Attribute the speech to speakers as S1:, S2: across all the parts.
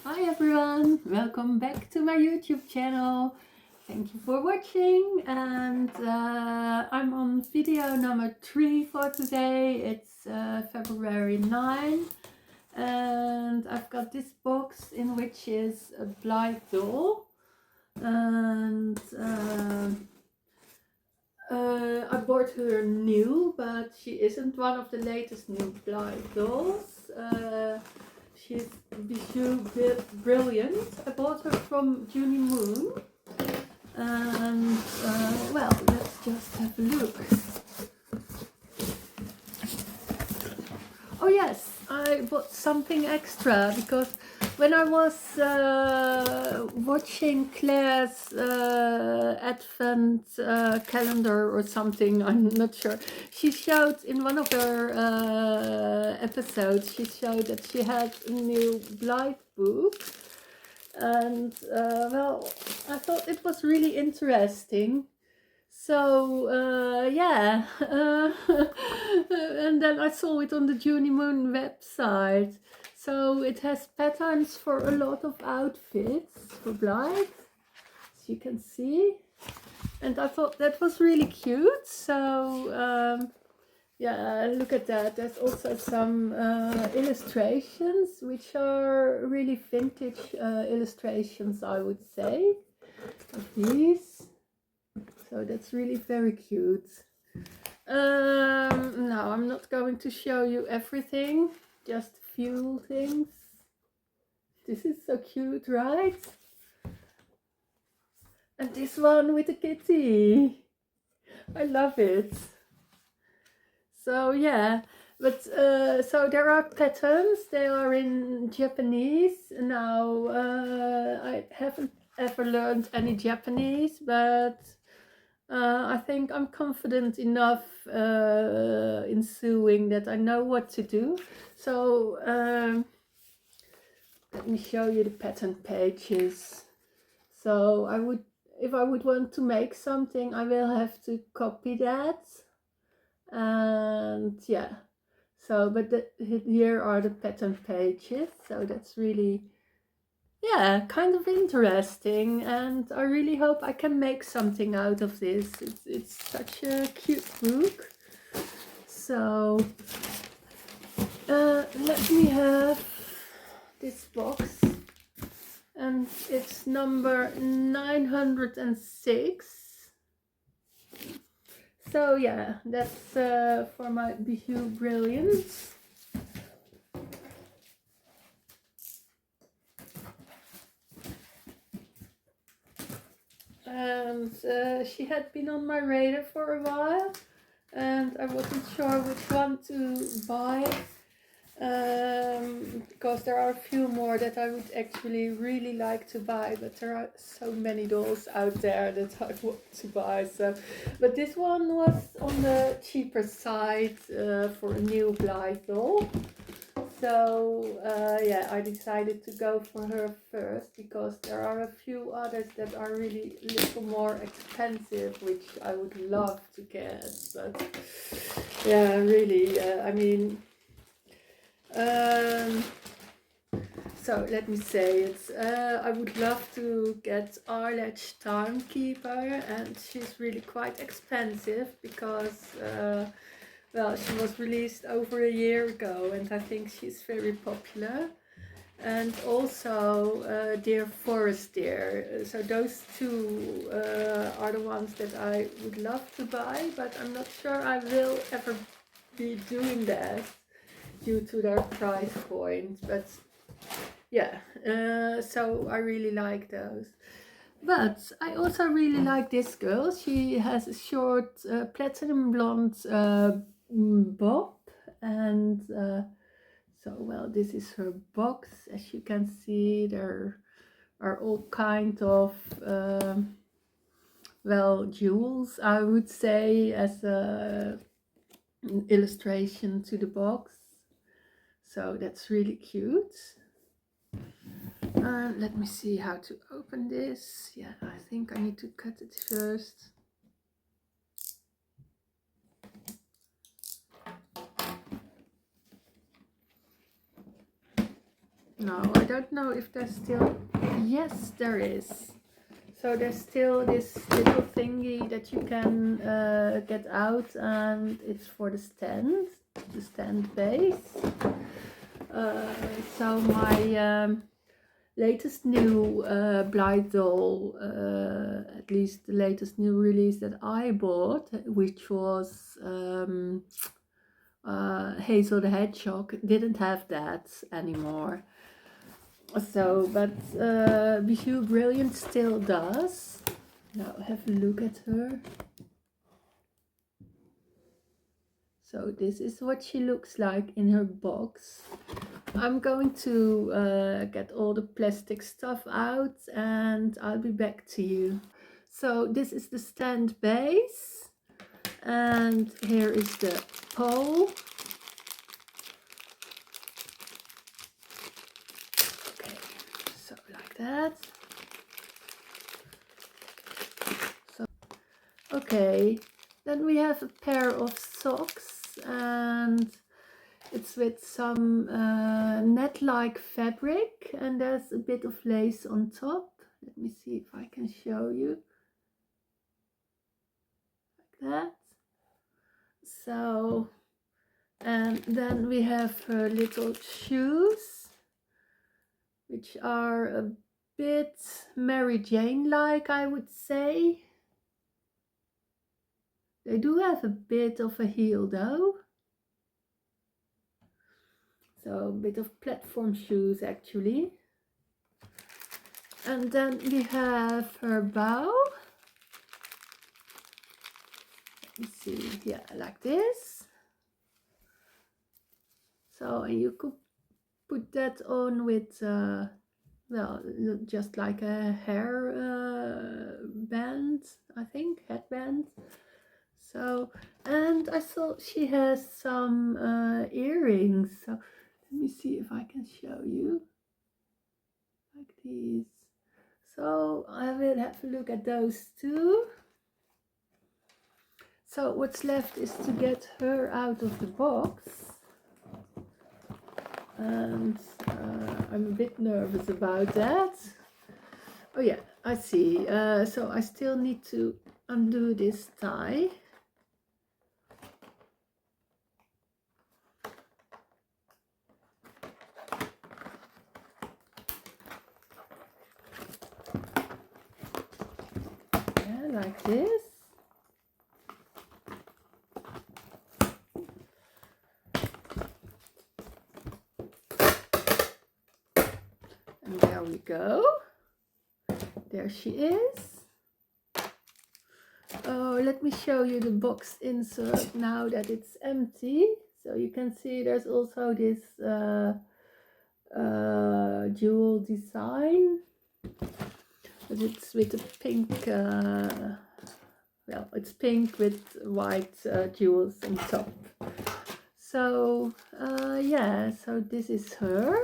S1: Hi everyone, welcome back to my YouTube channel. Thank you for watching, and I'm on video number 3 for today. It's February 9, and I've got this box in which is a Blythe doll, and I bought her new, but she isn't one of the latest new Blythe dolls. She's Bijou Brilliant. I bought her from Junie Moon. And well, let's just have a look. Oh yes, I bought something extra because when I was watching Claire's advent calendar or something, I'm not sure, she showed in one of her episodes, she showed that she had a new Blythe book. And well, I thought it was really interesting. So yeah, and then I saw it on the Junie Moon website. So it has patterns for a lot of outfits for Blythe, as you can see. And I thought that was really cute. So yeah, look at that. There's also some illustrations, which are really vintage illustrations, I would say, of these. So that's really very cute. Now I'm not going to show you everything, just a few things. This is so cute, right? And this one with the kitty. I love it. So yeah, but so there are patterns. They are in Japanese. Now I haven't ever learned any Japanese, but I think I'm confident enough in sewing that I know what to do. So let me show you the pattern pages. So if I would want to make something, I will have to copy that. And yeah, so but here are the pattern pages. So that's really, yeah, kind of interesting, and I really hope I can make something out of this. It's such a cute book. So let me have this box, and it's number 906. So yeah, that's for my Bijou Brilliance. And she had been on my radar for a while, and I wasn't sure which one to buy, because there are a few more that I would actually really like to buy, but there are so many dolls out there that I want to buy. So, but this one was on the cheaper side for a new Blythe doll. So yeah, I decided to go for her first, because there are a few others that are really a little more expensive, which I would love to get. But yeah, really, I mean, so let me say, it's I would love to get Arletch Timekeeper, and she's really quite expensive because well, she was released over a year ago, and I think she's very popular. And also Dear Forest Dear. So those two are the ones that I would love to buy, but I'm not sure I will ever be doing that due to their price point. But yeah, so I really like those. But I also really like this girl. She has a short platinum blonde bob, and so well, this is her box. As you can see, there are all kind of well, jewels, I would say, as a illustration to the box. So that's really cute. Let me see how to open this. Yeah, I think I need to cut it first. No, I don't know if there's still... Yes, there is. So there's still this little thingy that you can get out, and it's for the stand base. So my latest new Blythe doll, at least the latest new release that I bought, which was Hazel the Hedgehog, didn't have that anymore. So, but Bijou Brilliant still does. Now have a look at her. So this is what she looks like in her box. I'm going to get all the plastic stuff out and I'll be back to you. So this is the stand base, and here is the pole. Okay, so like that. So okay, then we have a pair of socks, and it's with some net-like fabric, and there's a bit of lace on top. Let me see if I can show you. Like that. So, and then we have her little shoes, which are a bit Mary Jane-like, I would say. They do have a bit of a heel though. So a bit of platform shoes actually. And then we have her bow. Let me see, yeah, like this. So, and you could put that on with, well, just like a hair band, I think, headband. So, and I saw she has some earrings. So let me see if I can show you. Like these. So I will have a look at those too. So what's left is to get her out of the box. And I'm a bit nervous about that. Oh yeah, I see. So I still need to undo this tie. Like this. And there we go. There she is. Oh, let me show you the box insert now that it's empty. So you can see there's also this jewel design. But it's with a pink, well, it's pink with white jewels on top. So, yeah, so this is her.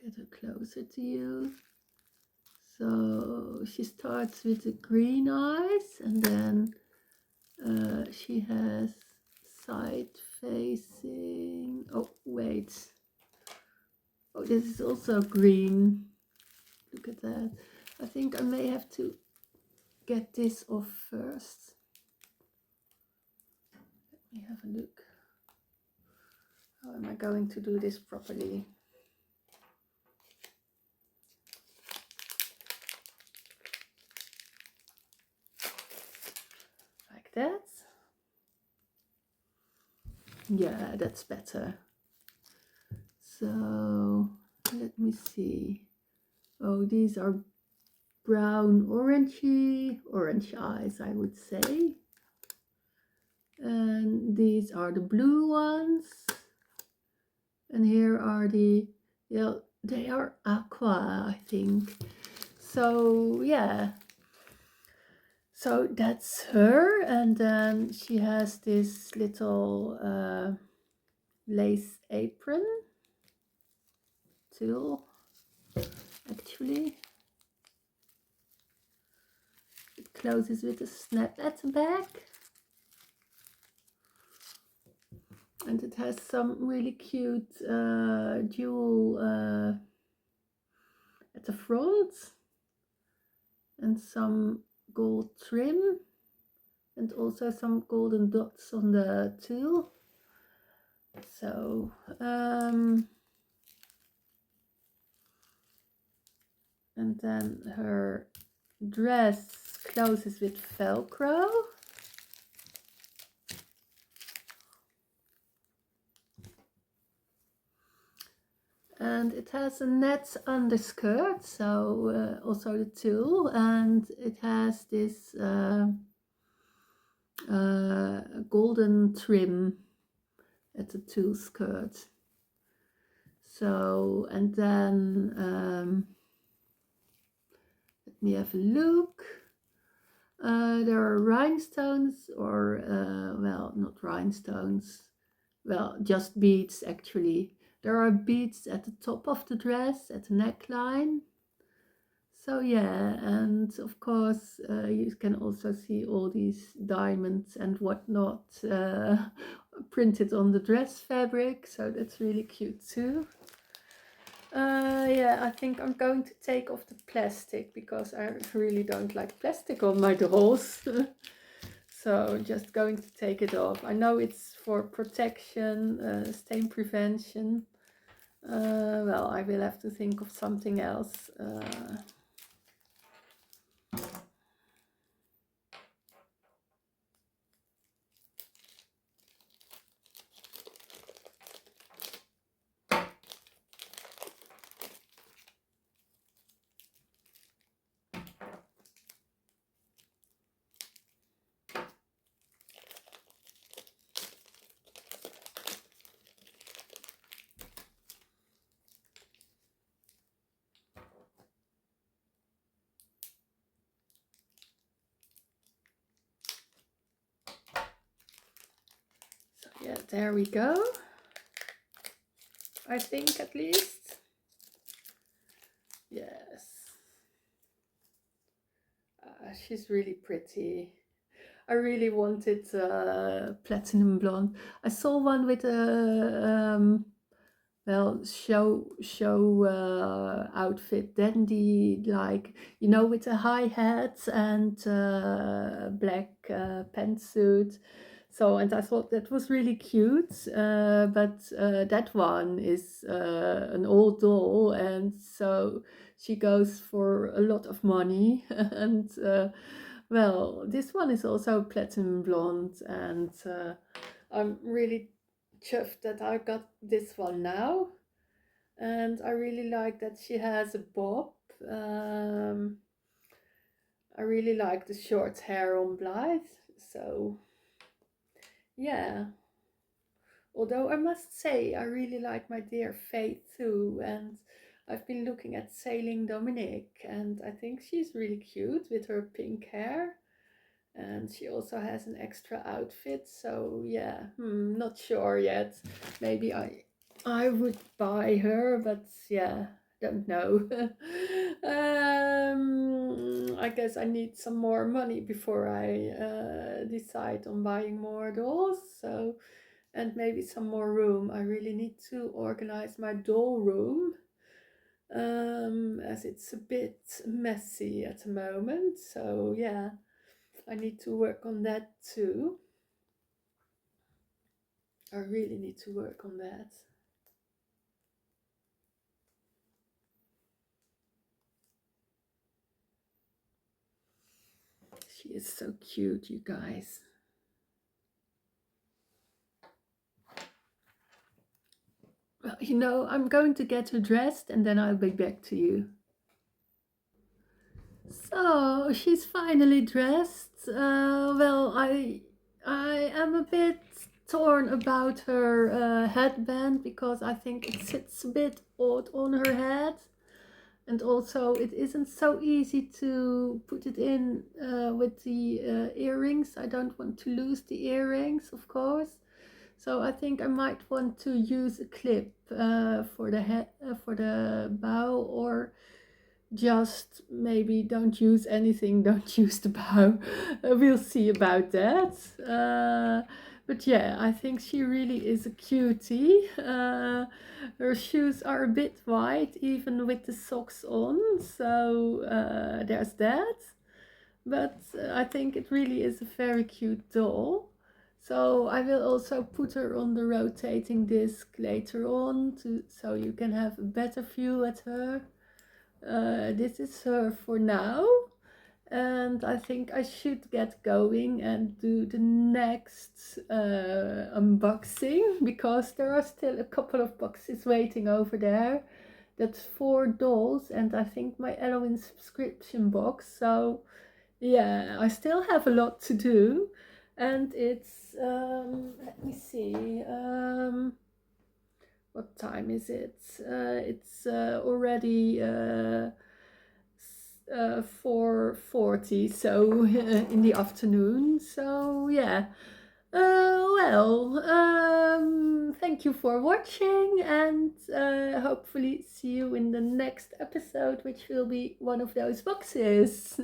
S1: Get her closer to you. So she starts with the green eyes, and then she has side facing. Oh, wait. Oh, this is also green. Look at that. I think I may have to get this off first. Let me have a look. How am I going to do this properly? Like that. Yeah, that's better. So let me see. Oh, these are brown orangey, orange eyes, I would say. And these are the blue ones. And here are the, yeah, they are aqua, I think. So yeah. So that's her, and then she has this little lace apron too, actually. It closes with a snap at the back. And it has some really cute jewel at the front and some gold trim and also some golden dots on the tulle. So and then her dress closes with Velcro. And it has a net underskirt, so also the tulle, and it has this golden trim at the tulle skirt. So, and then let me have a look. There are rhinestones, or well, not rhinestones, well, just beads actually. There are beads at the top of the dress, at the neckline. So yeah, and of course you can also see all these diamonds and whatnot printed on the dress fabric, so that's really cute too. Yeah, I think I'm going to take off the plastic because I really don't like plastic on my dolls. So just going to take it off. I know it's for protection, stain prevention. Well, I will have to think of something else. So yeah, there we go. I think at least. Yes. She's really pretty. I really wanted platinum blonde. I saw one with a well, show outfit, dandy, like, you know, with a high hat and black pantsuit. So, and I thought that was really cute, but that one is an old doll, and so she goes for a lot of money. And well, this one is also platinum blonde, and I'm really chuffed that I got this one now. And I really like that she has a bob. I really like the short hair on Blythe. So yeah. Although I must say I really like my dear Faith too, and I've been looking at Sailing Dominique, and I think she's really cute with her pink hair. And she also has an extra outfit, so yeah, not sure yet. Maybe I would buy her, but yeah, don't know. I guess I need some more money before I decide on buying more dolls. So, and maybe some more room. I really need to organize my doll room, as it's a bit messy at the moment. So yeah, I need to work on that too. I really need to work on that. She is so cute, you guys. Well, you know, I'm going to get her dressed and then I'll be back to you. So she's finally dressed. Well, I am a bit torn about her headband because I think it sits a bit odd on her head. And also it isn't so easy to put it in with the earrings. I don't want to lose the earrings, of course. So I think I might want to use a clip for the head, for the bow, or just maybe don't use anything, don't use the bow. We'll see about that. But yeah, I think she really is a cutie. Her shoes are a bit wide, even with the socks on, so there's that. But I think it really is a very cute doll. So I will also put her on the rotating disc later on, so you can have a better view at her. This is her for now, and I think I should get going and do the next unboxing, because there are still a couple of boxes waiting over there. That's 4 dolls, and I think my Halloween subscription box. So yeah, I still have a lot to do, and it's let me see, what time is it? It's already 4:40, so in the afternoon. So yeah. Well, thank you for watching, and hopefully see you in the next episode, which will be one of those boxes.